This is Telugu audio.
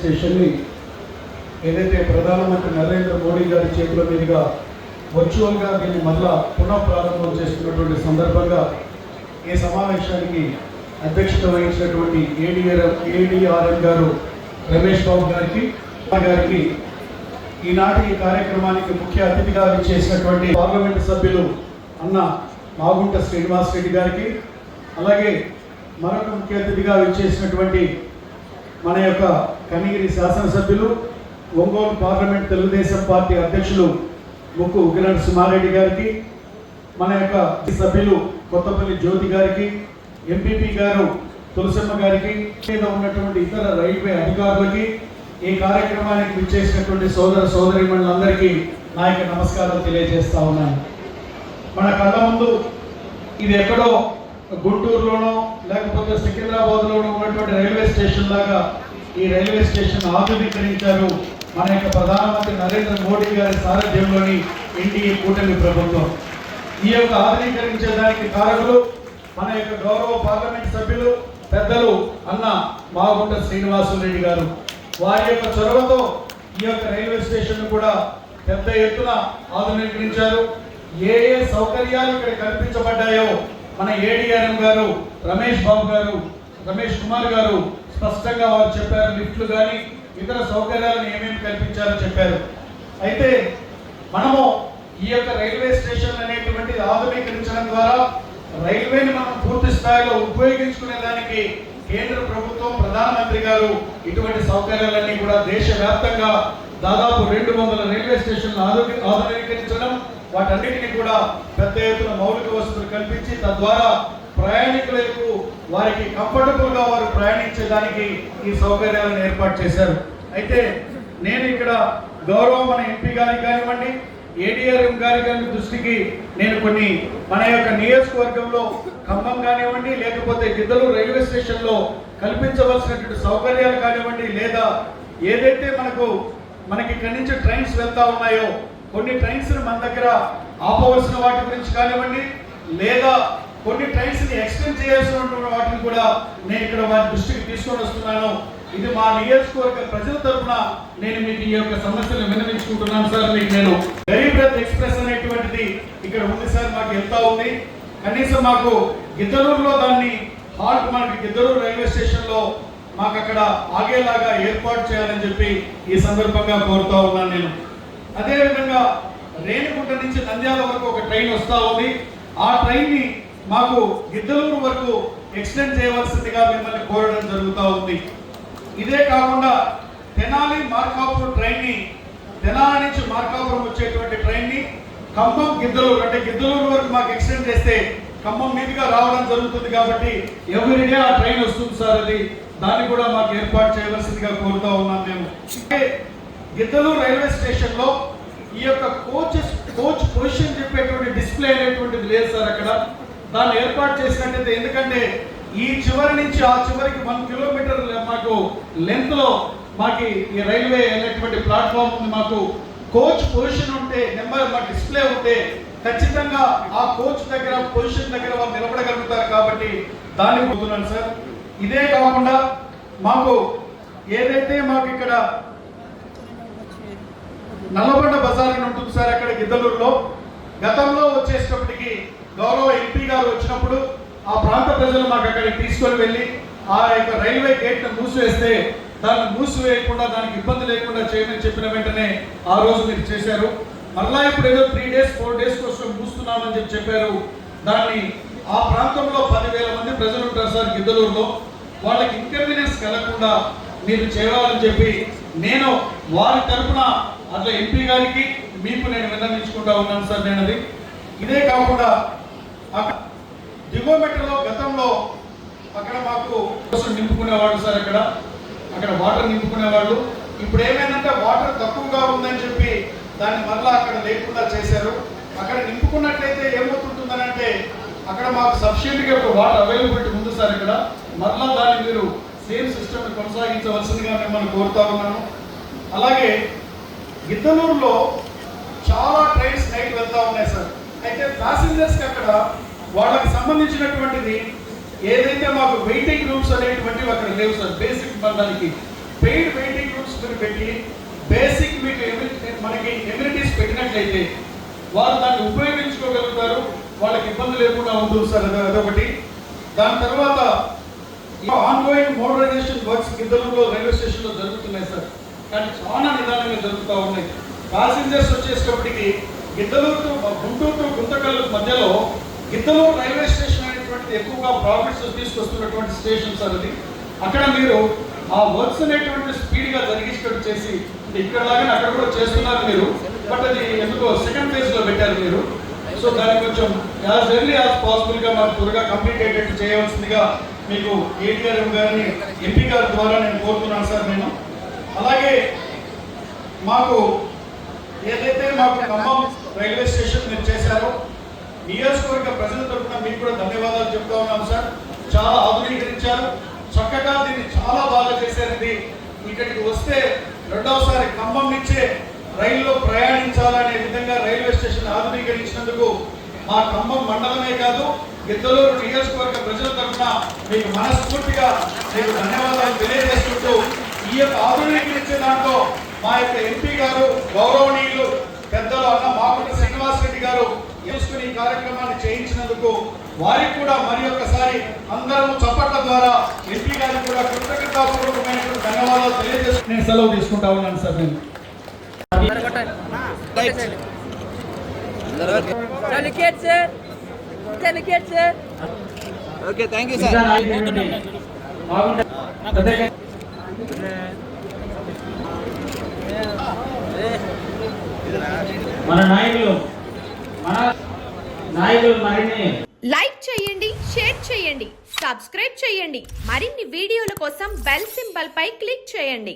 స్టేషన్ని ఏదైతే ప్రధానమంత్రి నరేంద్ర మోడీ గారి చేతుల మీదుగా వర్చువల్గా దీన్ని మళ్ళా పునః ప్రారంభం చేస్తున్నటువంటి సందర్భంగా ఈ సమావేశానికి అధ్యక్షత వహించినటువంటి ఏడీఆర్ఎం గారు రమేష్ బాబు గారికి ఈనాటి ఈ కార్యక్రమానికి ముఖ్య అతిథిగా విచ్చేసినటువంటి పార్లమెంటు సభ్యులు అన్న మాగుంట శ్రీనివాస్ రెడ్డి గారికి, అలాగే మరొక ముఖ్య అతిథిగా విచ్చేసినటువంటి మన యొక్క కనిగిరి శాసనసభ్యులు ఒంగోలు పార్లమెంట్ తెలుగుదేశం పార్టీ అధ్యక్షులు ముక్కు ఉగ్రనరసింహారెడ్డి సుమారెడ్డి గారికి, మన యొక్క సభ్యులు కొత్తపల్లి జ్యోతి గారికి, ఎంపీపీ గారు తులసమ్మ గారికి, మీద ఉన్నటువంటి ఇతర రైల్వే అధికారులకి, ఈ కార్యక్రమానికి విచ్చేసినటువంటి సోదర సోదరీమణులందరికీ నా యొక్క నమస్కారం తెలియజేస్తా ఉన్నాను. మన కళ్ళ ముందు ఇది ఎక్కడో గుంటూరులోనో లేకపోతే సికింద్రాబాద్లోనో ఉన్నటువంటి రైల్వే స్టేషన్ లాగా ఈ రైల్వే స్టేషన్ ఆధునీకరించారు మన యొక్క ప్రధానమంత్రి నరేంద్ర మోడీ గారి సారథ్యంలోని ఎన్డీఏ కూటమి ప్రభుత్వం. ఈ యొక్క ఆధునీకరించేదానికి కారకులు మన యొక్క గౌరవ పార్లమెంట్ సభ్యులు పెద్దలు అన్న మాగుంట శ్రీనివాసరెడ్డి గారు. వారి యొక్క చొరవతో ఈ యొక్క రైల్వే స్టేషన్ కూడా పెద్ద ఎత్తున ఆధునీకరించారు. ఏ సౌకర్యాలు ఇక్కడ కల్పించబడ్డాయో మన ఏడీఆర్ఎం గారు రమేష్ కుమార్ గారు స్పష్టంగా వారు చెప్పారు. లిఫ్ట్లు కానీ ఇతర సౌకర్యాలను ఏమేమి కల్పించారో చెప్పారు. అయితే మనము ఈ యొక్క రైల్వే స్టేషన్ అనేటువంటిది ఆధునీకరించడం ద్వారా రైల్వేని మనం పూర్తి స్థాయిలో ఉపయోగించుకునే దానికి కేంద్ర ప్రభుత్వం ప్రధానమంత్రి గారు ఇటువంటి సౌకర్యాలన్నీ కూడా దేశవ్యాప్తంగా దాదాపు 200 రైల్వే స్టేషన్లు ఆధునీకరించడం, వాటన్నిటిని కూడా పెద్ద ఎత్తున మౌలిక వసతులు కల్పించి తద్వారా ప్రయాణికులకు వారికి కంఫర్టబుల్గా వారు ప్రయాణించేదానికి ఈ సౌకర్యాలను ఏర్పాటు చేశారు. అయితే నేను ఇక్కడ గౌరవం మన ఎంపీ గారికి కానివ్వండి, ఏడీఆర్ఎం గారి దృష్టికి నేను కొన్ని మన యొక్క నియోజకవర్గంలో ఖమ్మం కానివ్వండి, లేకపోతే గిద్దలూరు రైల్వే స్టేషన్లో కల్పించవలసినటువంటి సౌకర్యాలు కానివ్వండి, లేదా ఏదైతే మనకి ఇక్కడి నుంచి ట్రైన్స్ వెళ్తా ఉన్నాయో కొన్ని ట్రైన్స్ మన దగ్గర ఆపవలసిన వాటి గురించి కానివ్వండి, లేదా కొన్ని ట్రైన్స్ ని ఎక్స్టెండ్ చేయాల్సినటువంటి వాటిని కూడా నేను ఇక్కడ వారి దృష్టికి తీసుకొని వస్తున్నాను. ఇది మా నియోజకవర్గ ప్రజల తరఫున నేను మీకు ఈ యొక్క సమస్యలను విన్నవించుకుంటున్నాను సార్. మీకు నేను గరీబ్ రథ్ ఎక్స్ప్రెస్ అనేటువంటిది ఇక్కడ ఉంది సార్, మాకు వెళ్తా ఉంది. కనీసం మాకు గిద్దలూరులో దాన్ని హాల్ట్ మనకి గిద్దలూరు రైల్వే స్టేషన్ లో మాకు అక్కడ ఆగేలాగా ఏర్పాటు చేయాలని చెప్పి ఈ సందర్భంగా కోరుతా ఉన్నాను నేను. అదేవిధంగా రేణిగుంట నుంచి నంద్యాల వరకు ఒక ట్రైన్ వస్తూ ఉంది. ఆ ట్రైన్ ని మాకు గిద్దలూరు వరకు ఎక్స్టెండ్ చేయవలసిందిగా మిమ్మల్ని కోరడం జరుగుతూ ఉంది. ఇదే కాకుండా తెనాలి మార్కాపురం ట్రైన్ ని, తెనాలి నుంచి మార్కాపురం వచ్చేటువంటి ట్రైన్ ని ఖమ్మం గిద్దలూరు అంటే గిద్దలూరు వరకు మాకు ఎక్స్టెండ్ చేస్తే ఖమ్మం మీదుగా రావడం జరుగుతుంది. కాబట్టి ఎవ్రీడే ఆ ట్రైన్ వస్తుంది సార్. అది దాన్ని కూడా మాకు ఏర్పాటు చేయవలసిందిగా కోరుతా ఉన్నాం మేము. గిద్దలూరు రైల్వే స్టేషన్ లో ఈ యొక్క కోచ్ పొజిషన్ చెప్పేటువంటి డిస్ప్లే అనేటువంటిది లేదు సార్ అక్కడ. దాన్ని ఏర్పాటు చేసినట్టయితే, ఎందుకంటే ఈ చివరి నుంచి ఆ చివరికి 1 కిలోమీటర్ మాకు లెంత్ లో మాకు ఈ రైల్వే అనేటువంటి ప్లాట్ఫామ్ ఉంది. మాకు కోచ్ పొజిషన్ ఉంటే, నెంబర్ మా డిస్ప్లే ఉంటే ఖచ్చితంగా ఆ కోచ్ దగ్గర పొజిషన్ దగ్గర వాళ్ళు నిలబడగలుగుతారు. కాబట్టి దాన్ని పొందుతున్నాను సార్. ఇదే కాకుండా మాకు ఏదైతే మాకు ఇక్కడ నల్లబండ బజార్ అని ఉంటుంది సార్ అక్కడ గిద్దలూరులో. గతంలో వచ్చేటప్పటికి గౌరవ ఎంపీ గారు వచ్చినప్పుడు ఆ ప్రాంత ప్రజలు మాకు అక్కడికి తీసుకొని వెళ్ళి ఆ యొక్క రైల్వే గేట్ ను మూసివేస్తే దాన్ని మూసివేయకుండా దానికి ఇబ్బంది లేకుండా చేయమని చెప్పిన వెంటనే ఆ రోజు మీరు చేశారు. మళ్ళా ఇప్పుడు ఏదో 3 days 4 days కోసం మూస్తున్నామని చెప్పారు. దాన్ని ఆ ప్రాంతంలో 10,000 మంది ప్రజలు ఉంటారు సార్ గిద్దలూరులో. వాళ్ళకి ఇన్కన్వీనియన్స్ కలగకుండా మీరు చేయాలని చెప్పి నేను వారి తరఫున అట్లా ఎంపీ గారికి మీకు నేను విన్నవించుకుంటా ఉన్నాను సార్. నేను అది ఇదే కాకుండా దిగోమెట్రలో గతంలో అక్కడ మాకు నింపుకునేవాళ్ళు సార్. అక్కడ వాటర్ నింపుకునేవాళ్ళు. ఇప్పుడు ఏమైందంటే వాటర్ తక్కువగా ఉందని చెప్పి దాన్ని మళ్ళీ అక్కడ లేకుండా చేశారు. అక్కడ నింపుకున్నట్లయితే ఏమవుతుంటుందని అంటే అక్కడ మాకు సఫిషియెంట్గా ఒక వాటర్ అవైలబిలిటీ ఉంది సార్. ఇక్కడ మళ్ళా దాన్ని మీరు సేమ్ సిస్టమ్ కొనసాగించవలసిందిగా మిమ్మల్ని కోరుతా ఉన్నాను. అలాగే గిద్దలూరులో చాలా ట్రైన్స్ నైట్ వెళ్తా ఉన్నాయి సార్. అయితే ప్యాసింజర్స్కి అక్కడ వాళ్ళకి సంబంధించినటువంటిది ఏదైతే మాకు వెయిటింగ్ రూమ్స్ అనేటువంటివి అక్కడ లేవు సార్. బేసిక్ దానికి పెయిడ్ వెయిటింగ్ రూమ్స్ మీరు పెట్టి బేసిక్ మీకు మనకి ఎమ్యూనిటీస్ పెట్టినట్లయితే వారు దాన్ని ఉపయోగించుకోగలుగుతారు, వాళ్ళకి ఇబ్బంది లేకుండా ఉంటుంది సార్. అదొకటి. దాని తర్వాత ఆన్గోయింగ్ మోడరైజేషన్ వర్క్స్ గిద్దలూరులో రైల్వే స్టేషన్లో జరుగుతున్నాయి సార్, కానీ చాలా నిదానంగా జరుగుతూ ఉన్నాయి. ప్యాసింజర్స్ వచ్చేటప్పటికి గిద్దలూరు టు గుంటూరు టు గుంతకల్లు మధ్యలో గిద్దలూరు రైల్వే స్టేషన్ అనేటువంటిది ఎక్కువగా ప్రాఫిట్స్ తీసుకొస్తున్నటువంటి స్టేషన్ సార్ అది. అక్కడ మీరు ఆ వర్క్స్ అనేటువంటి స్పీడ్గా జరిగించేటట్టు చేసి ఇక్కడ లాగానే అక్కడ కూడా చేస్తున్నారు మీరు, బట్ అది ఎందుకో సెకండ్ ఫేజ్లో పెట్టారు మీరు. సో దాన్ని కొంచెం యాజ్ ఎర్లీ యాజ్ పాసిబుల్గా మాకు త్వరగా కంప్లీట్ అయ్యేటట్టు చేయవలసిందిగా మీకు ఏటీఆర్ఎం గారిని ఎంపీ గారి ద్వారా నేను కోరుతున్నాను సార్. నేను అలాగే మాకు ఏదైతే మాకు ఖమ్మం రైల్వే స్టేషన్ మీరు చేశారో నియోజకవర్గ ప్రజల తరఫున మీకు కూడా ధన్యవాదాలు చెప్తా ఉన్నాం సార్. చాలా ఆధునీకరించారు, చక్కగా దీన్ని చాలా బాగా చేశారు. ఇది ఇక్కడికి వస్తే రెండవసారి ఖమ్మం నుంచే రైల్లో ప్రయాణించాలనే విధంగా రైల్వే స్టేషన్ ఆధునీకరించినందుకు మా ఖమ్మం మండలమే కాదు గిద్దలూరు నియోజకవర్గ ప్రజల తరఫున మీకు మనస్ఫూర్తిగా మీకు ధన్యవాదాలు తెలియజేసుకుంటూ ఈ యొక్క ఆధునీకరించే దాంట్లో మా యొక్క ఎంపీ గారు గౌరవనీయులు పెద్దలు అన్న మాగుంట శ్రీనివాస్ రెడ్డి గారు తీసుకుని ఈ కార్యక్రమాన్ని చేయించినందుకు వారికి కూడా మరి ఒక్కసారి అందరూ చప్పట్ల ద్వారా ఎంపీ గారికి కూడా కృతజ్ఞతాపూర్వకమైనటువంటి ధన్యవాదాలు తెలియజేసుకుని నేను సెలవు తీసుకుంటా ఉన్నాను సార్. నేను ఓకే, థ్యాంక్ యూ సార్. మన నాయకులు మరిన్ని లైక్ చేయండి, షేర్ చేయండి, సబ్స్క్రైబ్ చేయండి. మరిన్ని వీడియోల కోసం బెల్ సింబల్ పై క్లిక్ చేయండి.